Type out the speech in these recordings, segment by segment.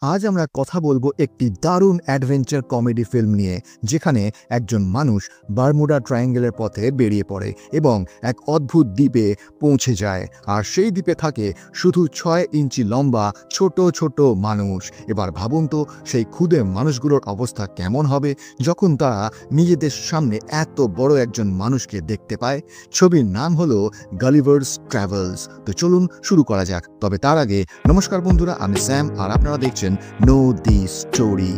আজ আমরা কথা বলবো একটি দারুণ অ্যাডভেঞ্চার কমেডি ফিল্ম নিয়ে, যেখানে একজন মানুষ বারমুডা ট্রায়াঙ্গেলের পথে বেরিয়ে পড়ে এবং এক অদ্ভুত দ্বীপে পৌঁছে যায়। আর সেই দ্বীপে থাকে শুধু 6 ইঞ্চি লম্বা ছোট ছোট মানুষ। এবার ভাবুন তো, সেই ক্ষুদে মানুষগুলোর অবস্থা কেমন হবে যখন তারা নিজেদের সামনে এত বড় একজন মানুষকে দেখতে পায়। ছবির নাম হলো গালিভার্স ট্রাভেলস। তো চলুন শুরু করা যাক। তবে তার আগে নমস্কার বন্ধুরা, আমি স্যাম আর আপনারা দেখছেন নো দি স্টোরি।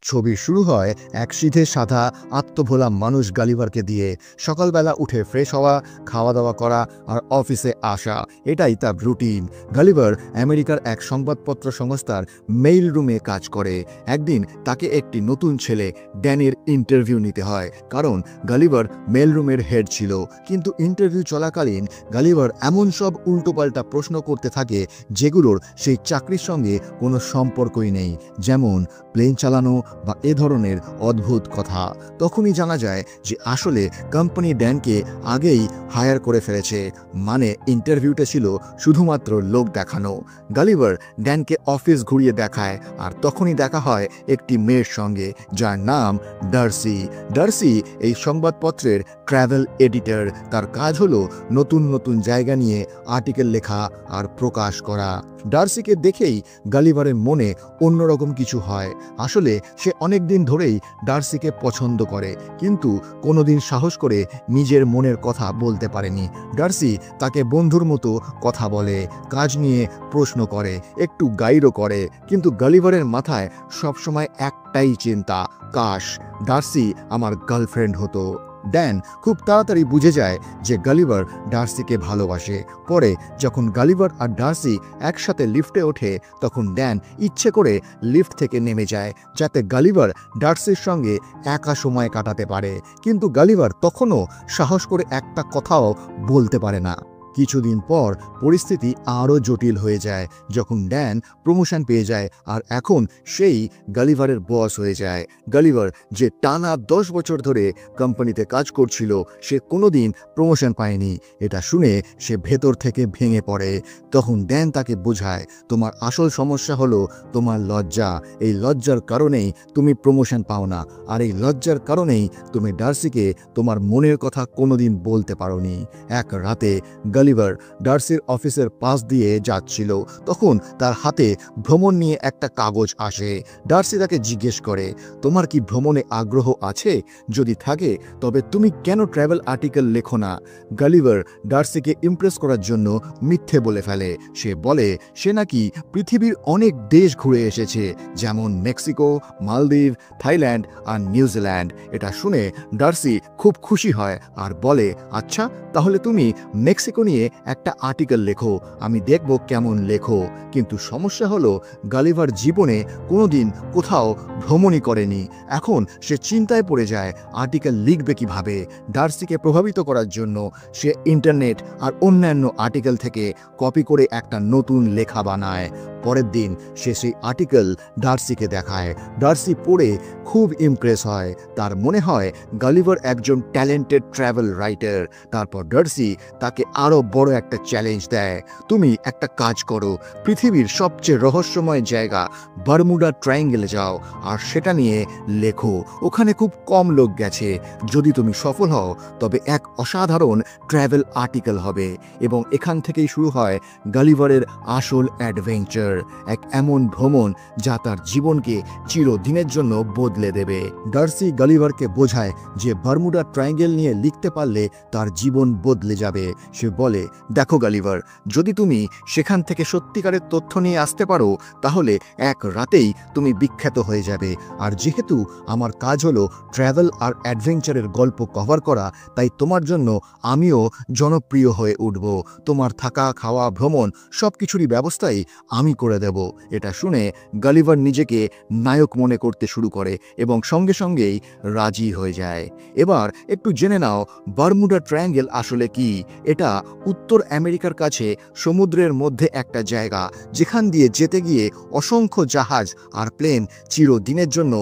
ছবি শুরু হয় এক সিধে সাদা আত্মভোলা মানুষ গালিভারকে দিয়ে। সকালবেলা উঠে ফ্রেশ হওয়া, খাওয়া দাওয়া করা আর অফিসে আসা, এটাই তার রুটিন। গালিভার আমেরিকার এক সংবাদপত্র সংস্থার মেইল রুমে কাজ করে। একদিন তাকে একটি নতুন ছেলে ড্যানের ইন্টারভিউ নিতে হয়, কারণ গালিভার মেইল রুমের হেড ছিল। কিন্তু ইন্টারভিউ চলাকালীন গালিভার এমন সব উল্টোপাল্টা প্রশ্ন করতে থাকে যেগুলোর সেই চাকরির সঙ্গে কোনো সম্পর্কই নেই, যেমন প্লেন চালানো বা এ ধরনের অদ্ভুত কথা। তখনই জানা যায় যে আসলে কোম্পানি ড্যানকে আগেই হায়ার করে ফেলেছে, মানে ইন্টারভিউটা ছিল শুধুমাত্র লোক দেখানো। গালিভার ড্যানকে অফিস ঘুরিয়ে দেখায়, আর তখনই দেখা হয় একটি মেয়ের সঙ্গে যার নাম ডার্সি। ডার্সি এই সংবাদপত্রের ট্রাভেল এডিটর। তার কাজ হলো নতুন নতুন জায়গা নিয়ে আর্টিকেল লেখা আর প্রকাশ করা। ডার্সিকে দেখেই গালিভারের মনে অন্যরকম কিছু হয়। আসলে সে অনেক দিন ধরেই ডার্সিকে পছন্দ করে, কিন্তু কোনোদিন সাহস করে নিজের মনের কথা বলতে পারেনি। ডার্সি তাকে বন্ধুর মতো কথা বলে, কাজ নিয়ে প্রশ্ন করে, একটু গাইডও করে, কিন্তু গালিভারের মাথায় সবসময় একটাই চিন্তা, কাশ ডার্সি আমার গার্লফ্রেন্ড হতো। ড্যান খুব তাড়াতাড়ি বুঝে যায় যে গালিভার ডার্সিকে ভালোবাসে। পরে যখন গালিভার আর ডার্সি একসাথে লিফটে ওঠে, তখন ড্যান ইচ্ছে করে লিফট থেকে নেমে যায় যাতে গালিভার ডার্সির সঙ্গে একা সময় কাটাতে পারে। কিন্তু গালিভার তখনও সাহস করে একটা কথাও বলতে পারে না। কিছুদিন পর পরিস্থিতি আরও জটিল হয়ে যায় যখন ড্যান প্রমোশন পেয়ে যায়, আর এখন সেই গালিভারের বস হয়ে যায়। গালিভার যে টানা 10 বছর ধরে কোম্পানিতে কাজ করছিল, সে কোনোদিন প্রমোশন পায়নি। এটা শুনে সে ভেতর থেকে ভেঙে পড়ে। তখন ড্যান তাকে বোঝায়, তোমার আসল সমস্যা হলো তোমার লজ্জা। এই লজ্জার কারণেই তুমি প্রমোশন পাও না, আর এই লজ্জার কারণেই তুমি ডার্সিকে তোমার মনের কথা কোনোদিন বলতে পারোনি। এক রাতে গালিভার ডার্সির অফিসের পাশ দিয়ে যাচ্ছিল, তখন তার হাতে ভ্রমণ নিয়ে একটা কাগজ আসে। ডার্সি তাকে জিজ্ঞেস করে, তোমার কি ভ্রমণে আগ্রহ আছে? যদি থাকে তবে তুমি কেন ট্রাভেল আর্টিকেল লেখো না? গালিভার ডার্সিকে ইমপ্রেস করার জন্য মিথ্যে বলে ফেলে। সে বলে সে নাকি পৃথিবীর অনেক দেশ ঘুরে এসেছে, যেমন মেক্সিকো, মালদ্বীপ, থাইল্যান্ড আর নিউজিল্যান্ড। এটা শুনে ডার্সি খুব খুশি হয় আর বলে, আচ্ছা তাহলে তুমি মেক্সিকো নিয়ে একটা আর্টিকেল লেখো, আমি দেখব কেমন লেখো। কিন্তু সমস্যা হলো গালিভার জীবনে কোনোদিন কোথাও ভ্রমণই করেনি। এখন সে চিন্তায় পড়ে যায় আর্টিকেল লিখবে কিভাবে। ডার্সিকে প্রভাবিত করার জন্য সে ইন্টারনেট আর অন্যান্য আর্টিকেল থেকে কপি করে একটা নতুন লেখা বানায়। পরের দিন সে সেই আর্টিকেল ডার্সিকে দেখায়। ডার্সি পড়ে খুব ইমপ্রেস হয়, তার মনে হয় গালিভার একজন ট্যালেন্টেড ট্রাভেল রাইটার। তারপর ডার্সি তাকে আরও বড় একটা চ্যালেঞ্জ দেয়, তুমি একটা কাজ করো, পৃথিবীর সবচেয়ে রহস্যময় জায়গা বারমুডা ট্রায়াঙ্গেলে যাও আর সেটা নিয়ে লেখো। ওখানে খুব কম লোক গেছে, যদি তুমি সফল হও তবে এক অসাধারণ ট্রাভেল আর্টিকেল হবে। এবং এখান থেকেই শুরু হয় গালিভারের আসল অ্যাডভেঞ্চার, এক এমন ভ্রমণ যা তার জীবনকে চিরদিনের জন্য বদলে দেবে। ডার্সি গালিভারকে বোঝায় যে বারমুডা ট্রায়াঙ্গেল নিয়ে লিখতে পারলে তার জীবন বদলে যাবে। সে বলে, দেখো গালিভার, যদি তুমি সেখান থেকে সত্যিকারের তথ্য নিয়ে আসতে পারো তাহলে এক রাতেই তুমি বিখ্যাত হয়ে যাবে। আর যেহেতু আমার কাজ হলো ট্রাভেল আর অ্যাডভেঞ্চারের গল্প কভার করা, তাই তোমার জন্য আমিও জনপ্রিয় হয়ে উঠব। তোমার থাকা, খাওয়া, ভ্রমণ সব কিছুরই ব্যবস্থাই আমি করে দেব। এটা শুনে গালিভার নিজেকে নায়ক মনে করতে শুরু করে এবং সঙ্গে সঙ্গেই রাজি হয়ে যায়। এবার একটু জেনে নাও বারমুডা ট্রায়াঙ্গেল আসলে কি। এটা উত্তর আমেরিকার কাছে সমুদ্রের মধ্যে একটা জায়গা, যেখান দিয়ে যেতে গিয়ে অসংখ্য জাহাজ আর প্লেন চিরদিনের জন্য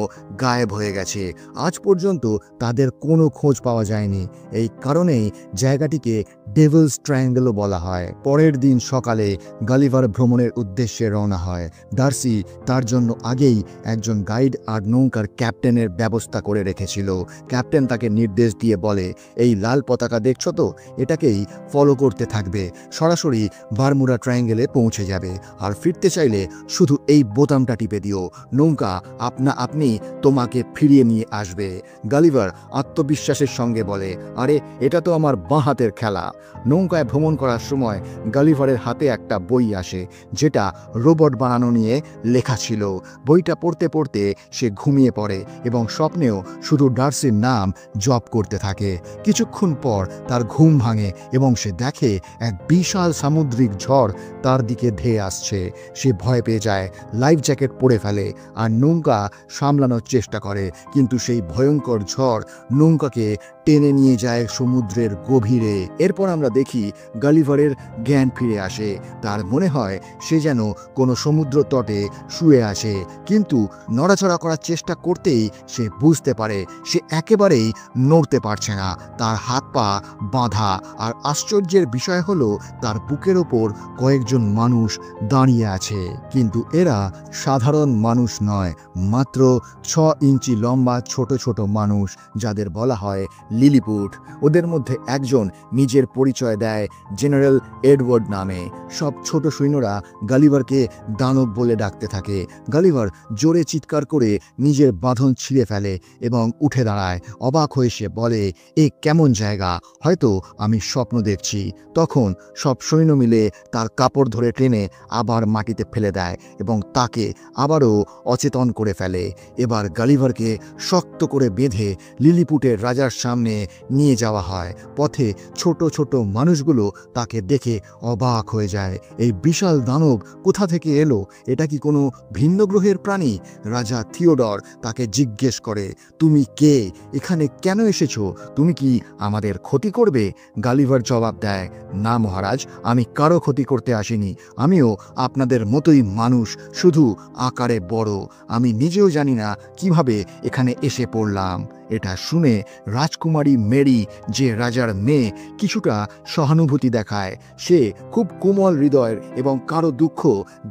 গায়েব হয়ে গেছে। আজ পর্যন্ত তাদের কোনো খোঁজ পাওয়া যায়নি। এই কারণেই জায়গাটিকে ডেভিলস ট্রায়াঙ্গেলও বলা হয়। পরের দিন সকালে গালিভার ভ্রমণের উদ্দেশ্যে রওনা হয়। ডার্সি তার জন্য আগেই একজন গাইড আর নৌকার ক্যাপ্টেনের ব্যবস্থা করে রেখেছিল। ক্যাপ্টেন তাকে নির্দেশ দিয়ে বলে, এই লাল পতাকা দেখছো তো, এটাকেই ফলো করতে থাকবে, সরাসরি বারমুডা ট্রায়াঙ্গেলে পৌঁছে যাবে। আর ফিরতে চাইলে শুধু এই বোতামটা টিপে দিও, নৌকা আপনি তোমাকে ফিরিয়ে নিয়ে আসবে। গালিভার আত্মবিশ্বাসের সঙ্গে বলে, আরে এটা তো আমার বাঁ হাতের খেলা। নৌকায় ভ্রমণ করার সময় গালিভারের হাতে একটা বই আসে, যেটা রোবট বানানো নিয়ে লেখা ছিল। বইটা পড়তে পড়তে সে ঘুমিয়ে পড়ে এবং স্বপ্নেও শুধু ডার্সির নাম জপ করতে থাকে। কিছুক্ষণ পর তার ঘুম ভাঙে এবং সে দেখে এক বিশাল সামুদ্রিক ঝড় তার দিকে ধেয়ে আসছে। সে ভয় পেয়ে যায়, লাইফ জ্যাকেট পরে ফেলে আর নৌকা সামলানোর চেষ্টা করে, কিন্তু সেই ভয়ঙ্কর ঝড় নৌকাকে টেনে নিয়ে যায় সমুদ্রের গভীরে। এরপর আমরা দেখি গালিভারের জ্ঞান ফিরে আসে। তার মনে হয় সে যেন কোনো সমুদ্র তটে শুয়ে আছে, কিন্তু নড়াচড়া করার চেষ্টা করতেই সে বুঝতে পারে সে একেবারেই নড়তে পারছে না। তার হাত পা বাঁধা, আর আশ্চর্যের বিষয় হলো তার বুকের ওপর কয়েকজন মানুষ দাঁড়িয়ে আছে, কিন্তু এরা সাধারণ মানুষ নয়, মাত্র 6 ইঞ্চি লম্বা ছোট ছোট মানুষ, যাদের বলা হয় লিলিপুট। ওদের মধ্যে একজন নিজের পরিচয় দেয় জেনারেল এডওয়ার্ড নামে। সব ছোট সৈন্যরা গালিভারকে দানব বলে ডাকতে থাকে। গালিভার জোরে চিৎকার করে নিজের বাঁধন ছিঁড়ে ফেলে এবং উঠে দাঁড়ায়। অবাক হয়ে সে বলে, এ কেমন জায়গা, হয়তো আমি স্বপ্ন দেখছি। তখন সব সৈন্য মিলে তার কাপড় ধরে টেনে আবার মাটিতে ফেলে দেয় এবং তাকে আবারও অচেতন করে ফেলে। এবার গালিভারকে শক্ত করে বেঁধে লিলিপুটের রাজার সামনে নিয়ে যাওয়া হয়। পথে ছোট ছোট মানুষগুলো তাকে দেখে অবাক হয়ে যায়। এই বিশাল দানব কোথা থেকে এলো? এটা কি কোনো ভিন্ন গ্রহের প্রাণী? রাজা থিওডর তাকে জিজ্ঞেস করে, তুমি কে? এখানে কেন এসেছো? তুমি কি আমাদের ক্ষতি করবে? গালিভার জবাব দেয়, না মহারাজ, আমি কারো ক্ষতি করতে আসিনি। আমিও আপনাদের মতোই মানুষ, শুধু আকারে বড়। আমি নিজেও জানি না কিভাবে এখানে এসে পড়লাম। এটা শুনে রাজকুমারী মেরি, যে রাজার মেয়ে, কিছুটা সহানুভূতি দেখায়। সে খুব কোমল হৃদয়ের এবং কারো দুঃখ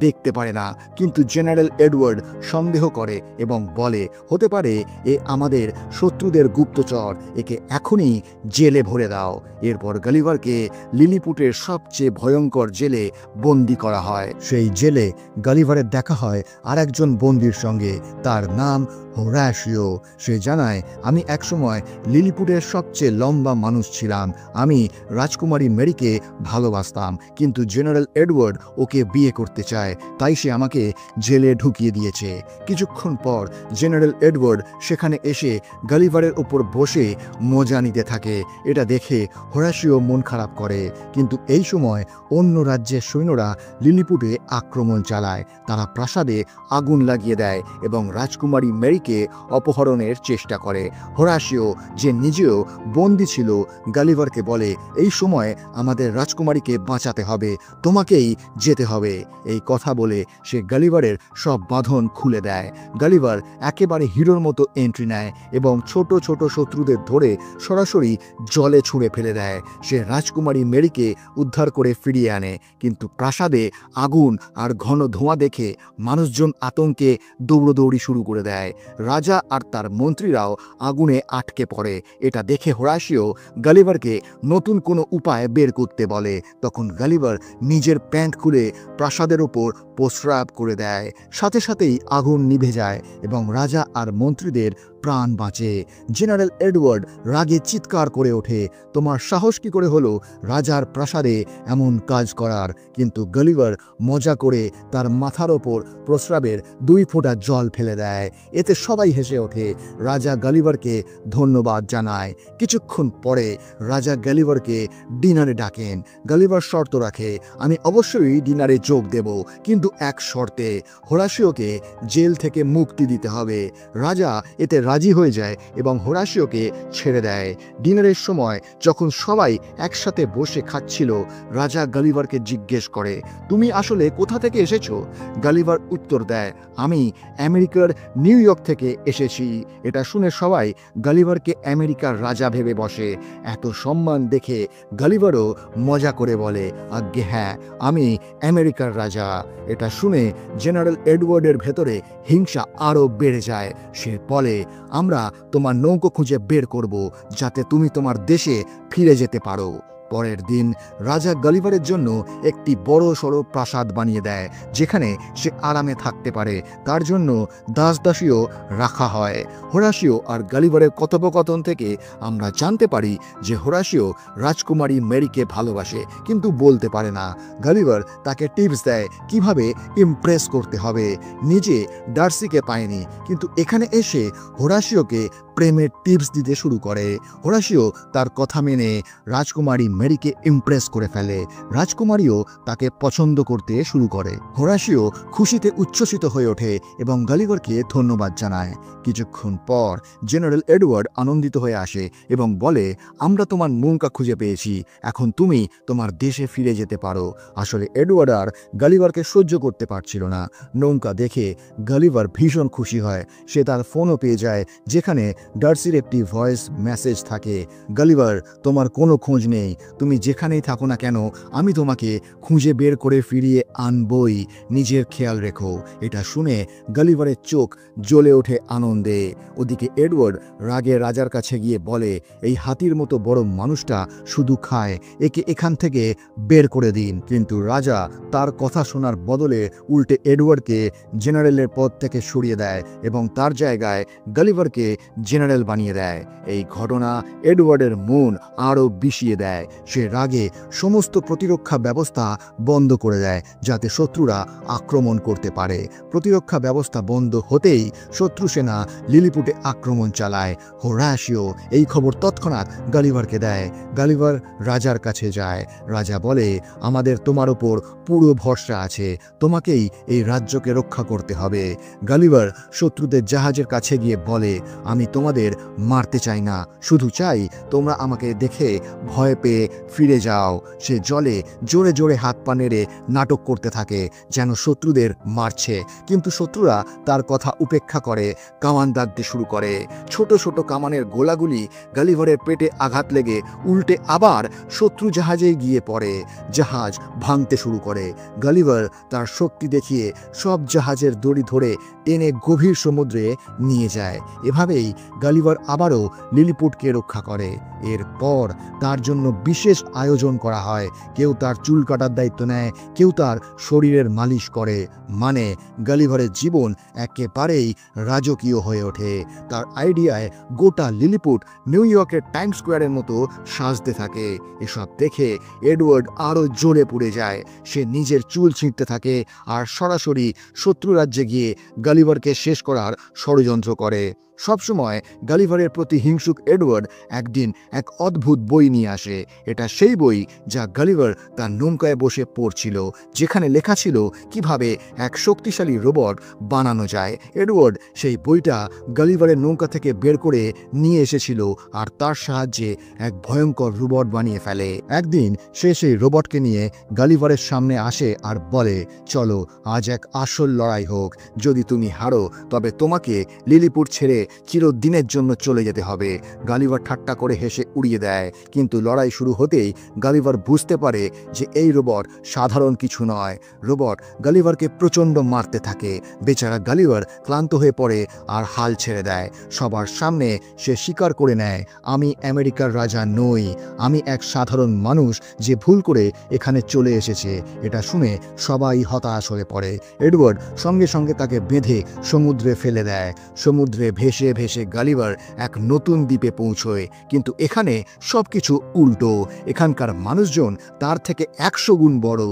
দেখতে পারে না, কিন্তু জেনারেল এডওয়ার্ড সন্দেহ করে এবং বলে, হতে পারে এ আমাদের শত্রুদের গুপ্তচর, একে এখনই জেলে ভরে দাও। এরপর গালিভারকে লিলিপুটের সবচেয়ে ভয়ঙ্কর জেলে বন্দি করা হয়। সেই জেলে গালিভারের দেখা হয় আর একজন বন্দির সঙ্গে, তার নাম হোরাশিও। সে জানায়, আমি একসময় লিলিপুটের সবচেয়ে লম্বা মানুষ ছিলাম। আমি রাজকুমারী মেরিকে ভালোবাসতাম, কিন্তু জেনারেল এডওয়ার্ড ওকে বিয়ে করতে চায়, তাই সে আমাকে জেলে ঢুকিয়ে দিয়েছে। কিছুক্ষণ পর জেনারেল এডওয়ার্ড সেখানে এসে গালিভারের ওপর বসে মজা নিতে থাকে। এটা দেখে হোরাশিও মন খারাপ করে, কিন্তু এই সময় অন্য রাজ্যের সৈন্যরা লিলিপুটে আক্রমণ চালায়। তারা প্রাসাদে আগুন লাগিয়ে দেয় এবং রাজকুমারী মেরিকে অপহরণের চেষ্টা করে। হোরাশিও, যে নিজেও বন্দী ছিল, গালিভারকে বলে, এই সময় আমাদের রাজকুমারীকে বাঁচাতে হবে, তোমাকেই যেতে হবে। এই কথা বলে সে গালিভারের সব বাঁধন খুলে দেয়। গালিভার একেবারে হিরোর মতো এন্ট্রি নেয় এবং ছোট ছোট শত্রুদের ধরে সরাসরি জলে ছুঁড়ে ফেলে দেয়। সে রাজকুমারী মেরিকে উদ্ধার করে ফিরিয়ে আনে, কিন্তু প্রাসাদে আগুন আর ঘন ধোঁয়া দেখে মানুষজন আতঙ্কে দৌড়দৌড়ি শুরু করে দেয়। রাজা আর তার মন্ত্রীরাও আগুনে আটকে পড়ে। এটা দেখে হোরাশিও গালিভারকে নতুন কোনো উপায় বের করতে বলে। তখন গালিভার নিজের প্যান্ট খুলে প্রাসাদের ওপর প্রস্রাব করে দেয়। সাথে সাথেই আগুন নিভে যায় এবং রাজা আর মন্ত্রীদের প্রাণ বাঁচে। জেনারেল এডওয়ার্ড রাগে চিৎকার করে ওঠে, তোমার সাহস কি করে হলো রাজার প্রাসাদে এমন কাজ করার? কিন্তু গালিভার মজা করে তার মাথার ওপর প্রস্রাবের 2 ফোঁটা জল ফেলে দেয়। এতে সবাই হেসে ওঠে। রাজা গালিভারকে ধন্যবাদ জানায়। কিছুক্ষণ পরে রাজা গালিভারকে ডিনারে ডাকেন। গালিভার শর্ত রাখে, আমি অবশ্যই ডিনারে যোগ দেব, কিন্তু এক শর্তে, হোরাশিওকে জেল থেকে মুক্তি দিতে হবে। রাজা এতে রাজি হয়ে যায় এবং হোরাশিওকে ছেড়ে দেয়। ডিনারের সময় যখন সবাই একসাথে বসে খাচ্ছিল, রাজা গালিভারকে জিজ্ঞেস করে, তুমি আসলে কোথা থেকে এসেছো? গালিভার উত্তর দেয়, আমি আমেরিকার নিউ ইয়র্ক থেকে এসেছি। এটা শুনে সবাই গালিভারকে আমেরিকার রাজা ভেবে বসে। এত সম্মান দেখে গালিভারও মজা করে বলে, আজ্ঞে হ্যাঁ, আমি আমেরিকার রাজা। এটা শুনে জেনারেল এডওয়ার্ডের ভেতরে হিংসা আরও বেড়ে যায়। সে বলে, আমরা তোমার নৌকো খুঁজে বের করব যাতে তুমি তোমার দেশে ফিরে যেতে পারো। পরের দিন রাজা গালিভারের জন্য একটি বড় সড়ো প্রাসাদ বানিয়ে দেয় যেখানে সে আরামে থাকতে পারে। তার জন্য দাসদাসীও রাখা হয়। হোরাসিও আর গালিভারের কথোপকথন থেকে আমরা জানতে পারি যে হোরাসিও রাজকুমারী মেরিকে ভালোবাসে কিন্তু বলতে পারে না। গালিভার তাকে টিপস দেয় কিভাবে ইমপ্রেস করতে হবে। নিজে ডার্সিকে পায়নি, কিন্তু এখানে এসে হোরাসিওকে প্রেমের টিপস দিতে শুরু করে। হোরাসিও তার কথা মেনে রাজকুমারী মেরিকে ইমপ্রেস করে ফেলে। রাজকুমারীও তাকে পছন্দ করতে শুরু করে। হোরাসিও খুশিতে উচ্ছ্বসিত হয়ে ওঠে এবং গালিভারকে ধন্যবাদ জানায়। কিছুক্ষণ পর জেনারেল এডওয়ার্ড আনন্দিত হয়ে আসে এবং বলে, আমরা তোমার নৌকা খুঁজে পেয়েছি, এখন তুমি তোমার দেশে ফিরে যেতে পারো। আসলে এডওয়ার্ড আর গালিভারকে সহ্য করতে পারছিল না। নৌকা দেখে গালিভার ভীষণ খুশি হয়। সে তার ফোনও পেয়ে যায় যেখানে ডার্সির একটি ভয়েস মেসেজ থাকে। গালিভার, তোমার কোনো খোঁজ নেই, তুমি যেখানেই থাকো না কেন আমি তোমাকে খুঁজে বের করে ফিরিয়ে আনবই, নিজের খেয়াল রেখো। এটা শুনে গালিভারের চোখ জ্বলে ওঠে আনন্দে। ওদিকে এডওয়ার্ড রাগে রাজার কাছে গিয়ে বলে, এই হাতির মতো বড় মানুষটা শুধু খায়, একে এখান থেকে বের করে দিন। কিন্তু রাজা তার কথা শোনার বদলে উল্টে এডওয়ার্ডকে জেনারেলের পদ থেকে সরিয়ে দেয় এবং তার জায়গায় গালিভারকে জেনারেল বানিয়ে দেয়। এই ঘটনা এডওয়ার্ডের মন আরও বিষিয়ে দেয়। সে রাগে সমস্ত প্রতিরক্ষা ব্যবস্থা বন্ধ করে দেয় যাতে শত্রুরা আক্রমণ করতে পারে। প্রতিরক্ষা ব্যবস্থা বন্ধ হতেই শত্রু সেনা লিলিপুটে আক্রমণ চালায়। হোরাসিও এই খবর তৎক্ষণাৎ গালিভারকে দেয়। গালিভার রাজার কাছে যায়। রাজা বলে, আমাদের তোমার ওপর পুরো ভরসা আছে, তোমাকেই এই রাজ্যকে রক্ষা করতে হবে। গালিভার শত্রুদের জাহাজের কাছে গিয়ে বলে, আমি তোমাদের মারতে চাই না, শুধু চাই তোমরা আমাকে দেখে ভয় পেয়ে ফিরে যাও। সে জলে জোরে জোরে হাত পা নেড়ে নাটক করতে থাকে যেন শত্রুদের মারছে, কিন্তু শত্রুরা তার কথা উপেক্ষা করে কামান দাগতে শুরু করে। ছোট ছোট কামানের গোলাগুলি গালিভারের পেটে আঘাত লেগে উল্টে আবার শত্রু জাহাজে গিয়ে পড়ে। জাহাজ ভাঙতে শুরু করে। গালিভার তার শক্তি দেখিয়ে সব জাহাজের দড়ি ধরে টেনে গভীর সমুদ্রে নিয়ে যায়। এভাবেই গালিভার আবারও লিলিপুটকে রক্ষা করে। এরপর তার জন্য বিশেষ আয়োজন করা হয়। কেউ তার চুল কাটার দায়িত্ব নেয়, কেউ তার শরীরের মালিশ করে। মানে গালিভারের জীবন একেবারেই রাজকীয় হয়ে ওঠে। তার আইডিয়ায় গোটা লিলিপুট নিউ ইয়র্কের টাইম স্কোয়ারের মতো সাজতে থাকে। এসব দেখে এডওয়ার্ড আরও জ্বলে পুড়ে যায়। সে নিজের চুল ছিঁড়তে থাকে আর সরাসরি শত্রু রাজ্যে গিয়ে গালিভারকে শেষ করার ষড়যন্ত্র করে। সবসময় গালিভারের প্রতি হিংসুক এডওয়ার্ড একদিন এক অদ্ভুত বই নিয়ে আসে। এটা সেই বই যা গালিভার তার নৌকায় বসে পড়ছিল, যেখানে লেখা ছিল কিভাবে এক শক্তিশালী রোবট বানানো যায়। এডওয়ার্ড সেই বইটা গালিভারের নৌকা থেকে বের করে নিয়ে এসেছিল আর তার সাহায্যে এক ভয়ঙ্কর রোবট বানিয়ে ফেলে। একদিন সে সেই রোবটকে নিয়ে গালিভারের সামনে আসে আর বলে, চলো আজ এক আসল লড়াই হোক, যদি তুমি হারো তবে তোমাকে লিলিপুট ছেড়ে চিরদিনের জন্য চলে যেতে হবে। গালিভার ঠাট্টা করে হেসে উড়িয়ে দেয়, কিন্তু লড়াই শুরু হতেই গালিভার বুঝতে পারে যে এই রোবট সাধারণ কিছু নয়। রোবট গালিভারকে প্রচণ্ড মারতে থাকে। বেচারা গালিভার ক্লান্ত হয়ে পড়ে আর হাল ছেড়ে দেয়। সবার সামনে সে স্বীকার করে নেয়, আমি আমেরিকার রাজা নই, আমি এক সাধারণ মানুষ যে ভুল করে এখানে চলে এসেছে। এটা শুনে সবাই হতাশ হয়ে পড়ে। এডওয়ার্ড সঙ্গে সঙ্গে তাকে বেঁধে সমুদ্রে ফেলে দেয়। সমুদ্রে ভেসে ভেসে গালিভার এক নতুন দ্বীপে পৌঁছয়, কিন্তু এখানে সবকিছু উল্টো। এখানকার মানুষজন তার থেকে 100 গুণ বড়।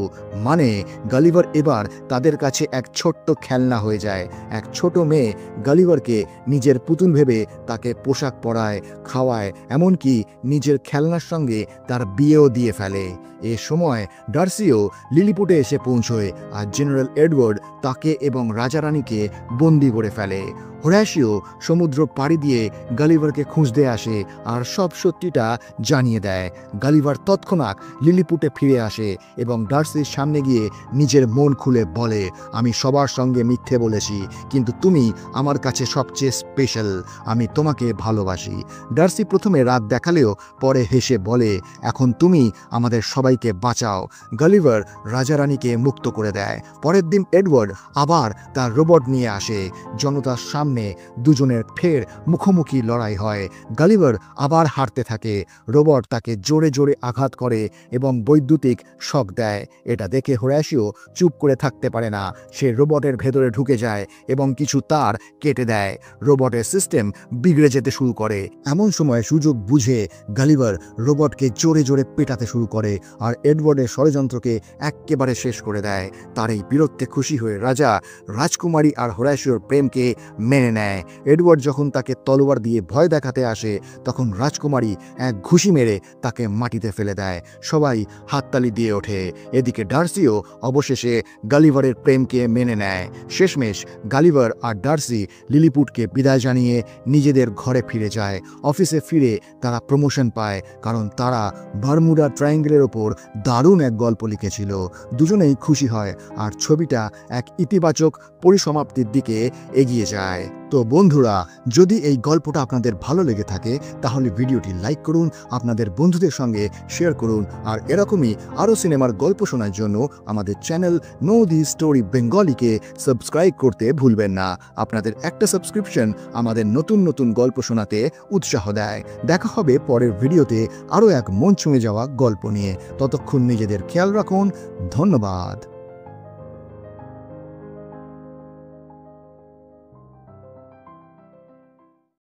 মানে গালিভার এবার তাদের কাছে এক ছোট্ট খেলনা হয়ে যায়। এক ছোট মেয়ে গালিভারকে নিজের পুতুল ভেবে তাকে পোশাক পরায়, খাওয়ায়, এমনকি নিজের খেলনার সঙ্গে তার বিয়েও দিয়ে ফেলে। এ সময় ডার্সিও লিলিপুটে এসে পৌঁছয় আর জেনারেল এডওয়ার্ড তাকে এবং রাজারানীকে বন্দি করে ফেলে। হোরাশিও সমুদ্র পাড়ি দিয়ে গালিভারকে খুঁজতে আসে আর সব সত্যিটা জানিয়ে দেয়। গালিভার তৎক্ষণাৎ লিলিপুটে ফিরে আসে এবং ডার্সির সামনে গিয়ে নিজের মন খুলে বলে, আমি সবার সঙ্গে মিথ্যে বলেছি, কিন্তু তুমি আমার কাছে সবচেয়ে স্পেশাল, আমি তোমাকে ভালোবাসি। ডার্সি প্রথমে রাগ দেখালেও পরে হেসে বলে, এখন তুমি আমাদের সবাইকে বাঁচাও। গালিভার রাজারানীকে মুক্ত করে দেয়। পরের দিন এডওয়ার্ড আবার তার রোবট নিয়ে আসে। জনতার সামনে দুজনের ফের মুখোমুখি লড়াই হয়। গালিভার আবার হারতে থাকে। রোবট তাকে জোরে জোরে আঘাত করে এবং বৈদ্যুতিক শক দেয়। এটা দেখে হোরাশিও চুপ করে থাকতে পারে না। সে রোবটের ভেতরে ঢুকে যায় এবং কিছু তার কেটে দেয়। রোবটের সিস্টেম বিগড়ে যেতে শুরু করে। এমন সময় সুযোগ বুঝে গালিভার রোবটকে জোরে জোরে পেটাতে শুরু করে আর এডওয়ার্ডের ষড়যন্ত্রকে একেবারে শেষ করে দেয়। তার এই বীরত্বে খুশি হয়ে রাজা রাজকুমারী আর হোরাশিওর প্রেমকে মেনে নেয়। এডওয়ার্ড যখন তাকে তলোয়ার দিয়ে ভয় দেখাতে আসে তখন রাজকুমারী এক ঘুষি মেরে তাকে মাটিতে ফেলে দেয়। সবাই হাততালি দিয়ে ওঠে। এদিকে ডার্সিও অবশেষে গালিভারের প্রেমকে মেনে নেয়। শেষমেশ গালিভার আর ডার্সি লিলিপুটকে বিদায় জানিয়ে নিজেদের ঘরে ফিরে যায়। অফিসে ফিরে তারা প্রমোশন পায়, কারণ তারা বারমুডা ট্রায়াঙ্গেলের ওপর দারুণ এক গল্প লিখেছিল। দুজনেই খুশি হয় আর ছবিটা এক ইতিবাচক পরিসমাপ্তির দিকে এগিয়ে যায়। তো বন্ধুরা, যদি এই গল্পটা আপনাদের ভালো লেগে থাকে তাহলে ভিডিওটি লাইক করুন, আপনাদের বন্ধুদের সঙ্গে শেয়ার করুন, আর এরকমই আরও সিনেমার গল্প শোনার জন্য আমাদের চ্যানেল নো দি স্টোরি বেঙ্গলিকে সাবস্ক্রাইব করতে ভুলবেন না। আপনাদের একটা সাবস্ক্রিপশন আমাদের নতুন নতুন গল্প শোনাতে উৎসাহ দেয়। দেখা হবে পরের ভিডিওতে আরও এক মন ছুঁয়ে যাওয়া গল্প নিয়ে। ততক্ষণ নিজেদের খেয়াল রাখুন। ধন্যবাদ।